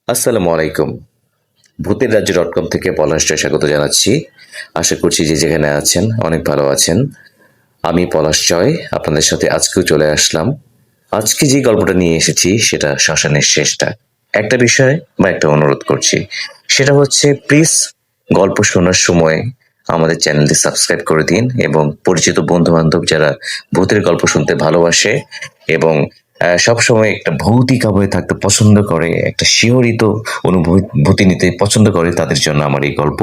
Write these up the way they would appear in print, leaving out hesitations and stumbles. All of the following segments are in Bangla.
আসসালামু আলাইকুম। ভূতের রাজ্য .com থেকে পলাশকে স্বাগত জানাচ্ছি। আশা করছি যে যেখানে আছেন অনেক ভালো আছেন। আমি পলাশ জয় আপনাদের সাথে আজকেও চলে আসলাম। আজকে যে গল্পটা নিয়ে এসেছি সেটা শ্মশানের শেষটা। একটা বিষয় বা একটা অনুরোধ করছি, সেটা হচ্ছে প্লিজ গল্প শোনার সময় আমাদের চ্যানেলটি সাবস্ক্রাইব করে দিন এবং পরিচিত বন্ধু বান্ধব যারা ভূতের গল্প শুনতে ভালোবাসে এবং সবসময় একটা ভৌতিক আবহে থাকতে পছন্দ করে, একটা শিহরিত অনুভূতি নিতে পছন্দ করে, তাদের জন্য আমার এই গল্প।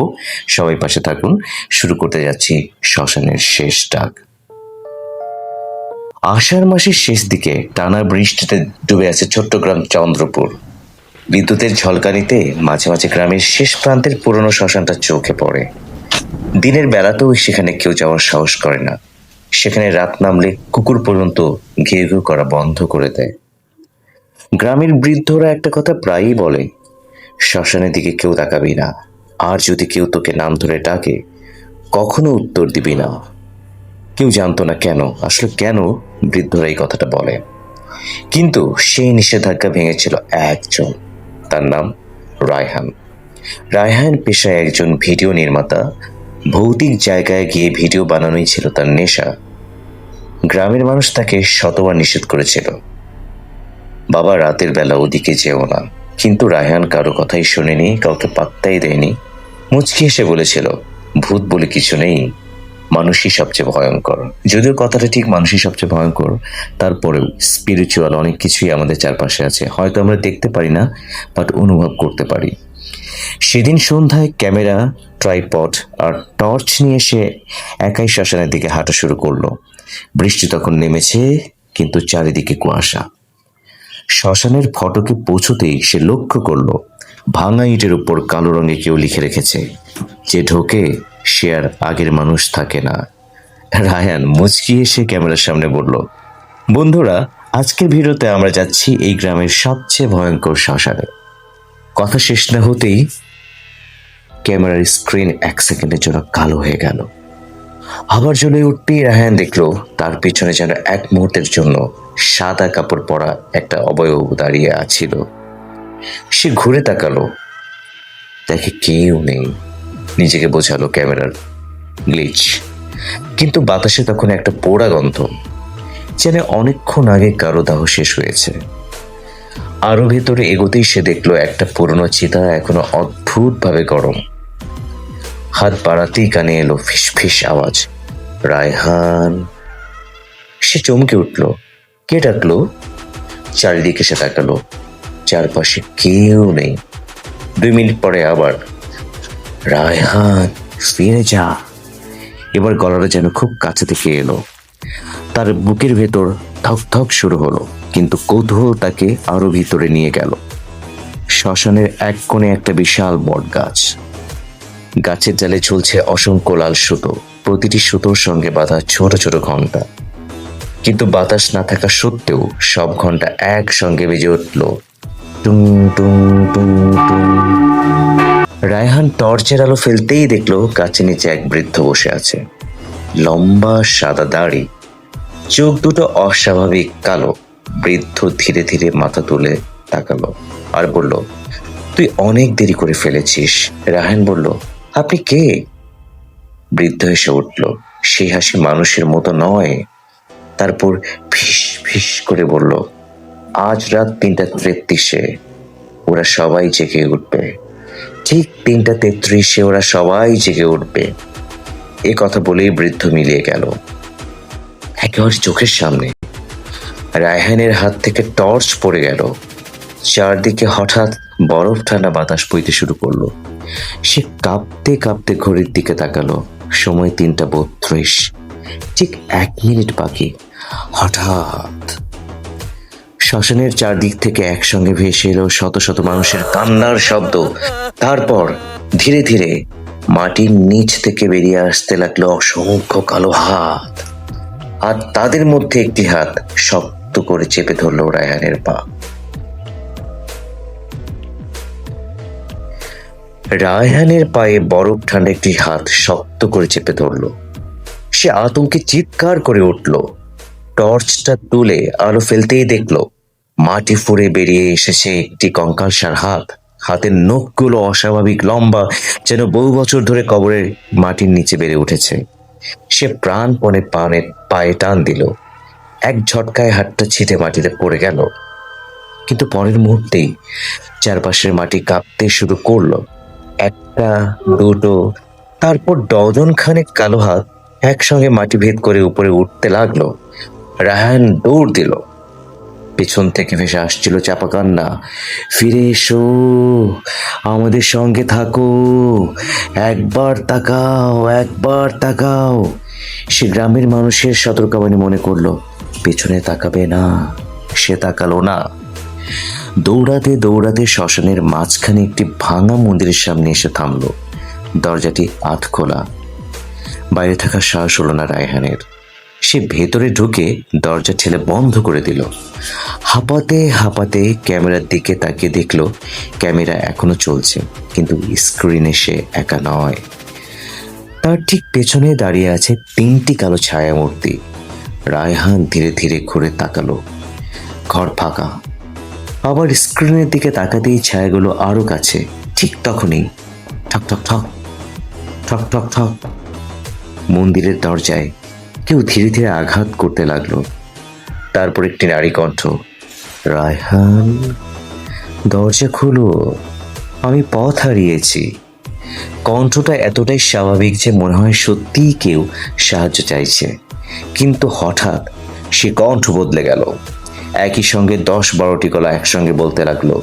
সবাই পাশে থাকুন। শুরু করতে যাচ্ছি শ্মশানের শেষ ডাক। আষাঢ় মাসের শেষ দিকে টানা বৃষ্টিতে ডুবে আছে ছোট্ট গ্রাম চন্দ্রপুর। বিদ্যুতের ঝলকানিতে মাঝে মাঝে গ্রামের শেষ প্রান্তের পুরনো শ্মশানটা চোখে পড়ে। দিনের বেলাতেও সেখানে কেউ যাওয়ার সাহস করে না। সেখানে রাত নামলে কুকুর পর্যন্ত ঘেউ ঘেউ করা বন্ধ করে দেয়। গ্রামের বৃদ্ধরা একটা কথা প্রায়ই বলে, শ্মশানের দিকে কেউ তাকাবি না, আর যদি কেউ তোকে নাম ধরে ডাকে কখনো উত্তর দিবি না। কেউ জানতো না কেন, আসলে কেন বৃদ্ধরা এই কথাটা বলে। কিন্তু সেই নিষেধাজ্ঞা ভেঙেছিল একজন, তার নাম রায়হান। রায়হান পেশায় একজন ভিডিও নির্মাতা। ভৌতিক জায়গায় গিয়ে ভিডিও বানানোই ছিল তার নেশা। গ্রামের মানুষ তাকে শতবার নিষেধ করেছিল, বাবা রাতের বেলা ওদিকে যেও না, কিন্তু রায়হান কারো কথাই শোনেনি, কাউকে পাত্তাই দেয়নি। মুচকি হেসে বলেছিল, ভূত বলে কিছু নেই, মানুষই সবচেয়ে ভয়ঙ্কর। যদিও কথাটা ঠিক, মানুষই সবচেয়ে ভয়ঙ্কর, তারপরেও স্পিরিচুয়াল অনেক কিছুই আমাদের চারপাশে আছে, হয়তো আমরা দেখতে পারি না বাট অনুভব করতে পারি। সেদিন সন্ধ্যায় ক্যামেরা, ট্রাইপড আর টর্চ নিয়ে সে একাই শ্মশানের দিকে হাঁটা শুরু করলো। বৃষ্টি তখন নেমেছে, কিন্তু চারিদিকে কুয়াশা। শ্মশানের ফটকে পৌঁছতেই সে লক্ষ্য করলো ভাঙা ইটের উপর কালো রঙে কেউ লিখে রেখেছে, যে ঢোকে সে আর আগের মানুষ থাকে না। রায়ান মুচকি এসে ক্যামেরার সামনে বলল, বন্ধুরা, আজকের ভিডিওতে আমরা যাচ্ছি এই গ্রামের সবচেয়ে ভয়ঙ্কর শ্মশানে। কথা শেষ না হতেই ক্যামেরার স্ক্রিন 1 সেকেন্ডের জন্য কালো হয়ে গেল। আবার জ্বলে উঠতেই রায়হান দেখলো তার পিছনে যেন এক মুহূর্তের জন্য সাদা কাপড় পরা একটা অবয়ব দাঁড়িয়ে আছিল। সে ঘুরে তাকালো, দেখে কেউ নেই। নিজেকে বোঝালো ক্যামেরার গ্লিচ। কিন্তু বাতাসে তখন একটা পোড়া গন্ধ, যেন অনেকক্ষণ আগে কারো দাহ শেষ হয়েছে। আরো ভেতরে এগোতেই সে দেখলো একটা পুরনো চিতা এখনো অদ্ভুত ভাবে গরম। হাত বাড়াতেই কানে এলো ফিস ফিস আওয়াজ, রায়হান। সে চমকে উঠল, কে ডাকলো? চারিদিকে সে তাকালো, চারপাশে কেউ নেই। 2 মিনিট পরে আবার, রায়হান ফিরে যা। এবার গলাটা যেন খুব কাছে থেকে এলো। তার বুকের ভেতর ধক ধক শুরু হলো, কিন্তু কৌতূহল তাকে আরো ভিতরে নিয়ে গেল। শ্মশানের এক কোণে একটা বিশাল বট গাছ। গাছের ডালে ঝুলছে অসংখ্য লাল সুতো, প্রতিটি সুতোর সঙ্গে বাঁধা ছোট ছোট ঘন্টা। কিন্তু বাতাস না থাকা সত্ত্বেও সব ঘন্টা একসঙ্গে বেজে উঠল, টুং টুং টুং টুং। রায়হান টর্চের আলো ফেলতেই দেখলো গাছের নিচে এক বৃদ্ধ বসে আছে। লম্বা সাদা দাড়ি, চোখ দুটো অস্বাভাবিক কালো। বৃদ্ধ ধীরে ধীরে মাথা তুলে তাকালো আর বলল, তুই অনেক দেরি করে ফেলেছিস। রায়হান বলল, আপনি কে? বৃদ্ধ হেসে উঠল, সেই হাসি মানুষের মতো নয়। তারপর ফিস ফিস করে বলল, আজ রাত 3:33 ওরা সবাই জেগে উঠবে। ঠিক 3:33 ওরা সবাই জেগে উঠবে। এ কথা বলেই বৃদ্ধ মিলিয়ে গেল। একেবারে চোখের সামনে রায়হানের হাত থেকে টর্চ পড়ে গেল। চারদিকে হঠাৎ বরফ ঠান্ডা বাতাস বইতে শুরু করলো। সে কাঁপতে কাঁপতে ঘড়ির দিকে তাকালো, সময় 3:32, ঠিক 1 মিনিট বাকি। হঠাৎ শ্মশানের চারদিক থেকে একসঙ্গে ভেসে এলো শত শত মানুষের কান্নার শব্দ। তারপর ধীরে ধীরে মাটির নিচ থেকে বেরিয়ে আসতে লাগলো অসংখ্য কালো হাত, আর তাদের মধ্যে একটি হাত শক্ত করে চেপে ধরলো রায়হানের পা। রায়হানের পায়ে বরফ ঠান্ডা একটি হাত শক্ত করে চেপে ধরল। সে আতঙ্কে চিৎকার করে উঠল। টর্চটা তুলে আলো ফেলতেই দেখলো মাটি ফুঁড়ে বেরিয়ে এসেছে একটি কঙ্কালসার হাত। হাতের নখগুলো অস্বাভাবিক লম্বা, যেন বহু বছর ধরে কবরের মাটির নিচে বেড়ে উঠেছে। সে প্রাণপণে পায়ে টান দিল। এক ঝটকায় হাতটা ছিটে মাটিতে পড়ে গেল, কিন্তু পরের মুহূর্তেই চারপাশের মাটি কাঁপতে শুরু করলো। একটা, দুটো, তারপর ডজন খানেক কালো হাত একসঙ্গে মাটি ভেদ করে উপরে উঠতে লাগলো। রায়হান দৌড় দিল। পেছন থেকে ভেসে আসছিল চাপা কান্না, ফিরে এসো, আমাদের সঙ্গে থাকো, একবার তাকাও, একবার তাকাও। সে গ্রামের মানুষের সতর্কবাণী মনে করলো, পেছনে তাকাবে না। সে তাকালো না। দৌড়াতে দৌড়াতে শ্মশানের মাঝখানে একটি ভাঙা মন্দিরের সামনে এসে থামলো। দরজাটি আধ খোলা। বাইরে থাকার সাহস হলো না রায়হানের। সে ভেতরে ঢুকে দরজা ঠেলে বন্ধ করে দিল। হাঁপাতে হাঁপাতে ক্যামেরার দিকে তাকিয়ে দেখলো ক্যামেরা এখনো চলছে, কিন্তু স্ক্রিনে সে একা নয়। তার ঠিক পেছনে দাঁড়িয়ে আছে তিনটি কালো ছায়ামূর্তি। রায়হান ধীরে ধীরে ঘুরে তাকালো। ঘর ফাঁকা। আবার স্ক্রিনের দিকে তাকাতেই ছায়াগুলো আরো কাছে। ঠিক তখনই ঠক ঠক ঠক, ঠক ঠক ঠক। মন্দিরের দরজায় কেউ ধীরে ধীরে আঘাত করতে লাগলো। তারপর একটি নারী কণ্ঠ, রায়হান, দরজা খোলো, আমি পথ হারিয়েছি। কণ্ঠটা এতটাই স্বাভাবিক যে মনে হয় সত্যিই কেউ সাহায্য চাইছে। কিন্তু হঠাৎ সে কণ্ঠ বদলে গেল। একই সঙ্গে 10-12টি গলা একসঙ্গে বলতে লাগলো,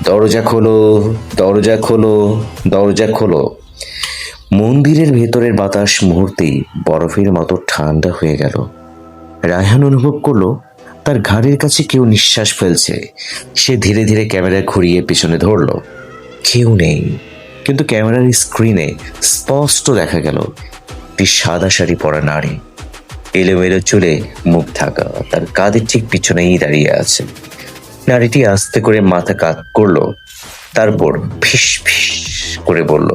দরজা খোলো, দরজা খোলো, দরজা খোলো। মন্দিরের ভেতরের বাতাস মুহূর্তেই বরফের মতো ঠান্ডা হয়ে গেল। রায়হান অনুভব করলো তার ঘাড়ের কাছে কেউ নিঃশ্বাস ফেলছে। সে ধীরে ধীরে ক্যামেরা ঘুরিয়ে পিছনে ধরল। কেউ নেই, কিন্তু ক্যামেরার স্ক্রিনে স্পষ্ট দেখা গেল একটি সাদা শাড়ি পরা নারী, এলোমেলো চুলে মুখ ঢাকা, তার কাঁধের ঠিক পিছনেই দাঁড়িয়ে আছে। নারীটি আস্তে করে মাথা কাত করলো, তারপর ফিস ফিস করে বলল,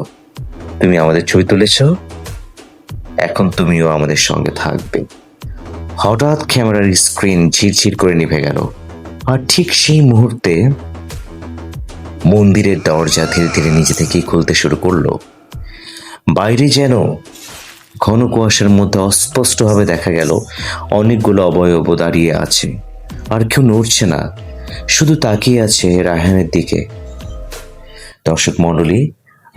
তুমি আমাদের ছবি তুলেছ, এখন তুমিও আমাদের সঙ্গে থাকবে। হঠাৎ ক্যামেরার স্ক্রিন ঝিরঝির করে নিভে গেল, আর ঠিক সেই মুহূর্তে মন্দিরের দরজা ধীরে ধীরে নিজে থেকেই খুলতে শুরু করলো। বাইরে যেন ঘন কুয়াশার মধ্যে অস্পষ্টভাবে দেখা গেল অনেকগুলো অবয়ব দাঁড়িয়ে আছে, আর কেউ নড়ছে না, শুধু তাকিয়ে আছে রায়হানের দিকে। দর্শক মণ্ডলী,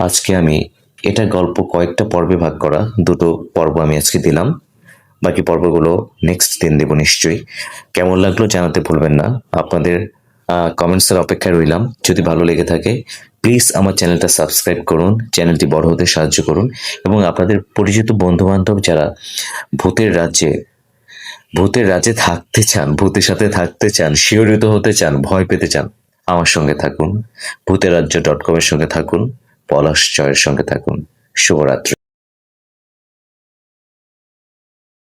আজকে আমি এটা গল্প কয়েকটা পর্বে ভাগ করা, 2টো পর্ব আমি আজকে দিলাম। বাকি পর্বগুলো নেক্সট দিন দেবো নিশ্চয়ই। কেমন লাগলো জানাতে ভুলবেন না। আপনাদের কমেন্টসের অপেক্ষায় রইলাম। যদি ভালো লেগে থাকে প্লিজ আমার চ্যানেলটা সাবস্ক্রাইব করুন, চ্যানেলটি বড় হতে সাহায্য করুন, এবং আপনাদের পরিচিত বন্ধুবান্ধব যারা ভূতের রাজ্যে থাকতে চান, ভূতের সাথে থাকতে চান, শিহরিত হতে চান, ভয় পেতে চান, আমার সঙ্গে থাকুন। ভূতেরাজ্য.com এর সঙ্গে থাকুন, পলাশ জয়ের সঙ্গে থাকুন। শুভরাত্রি।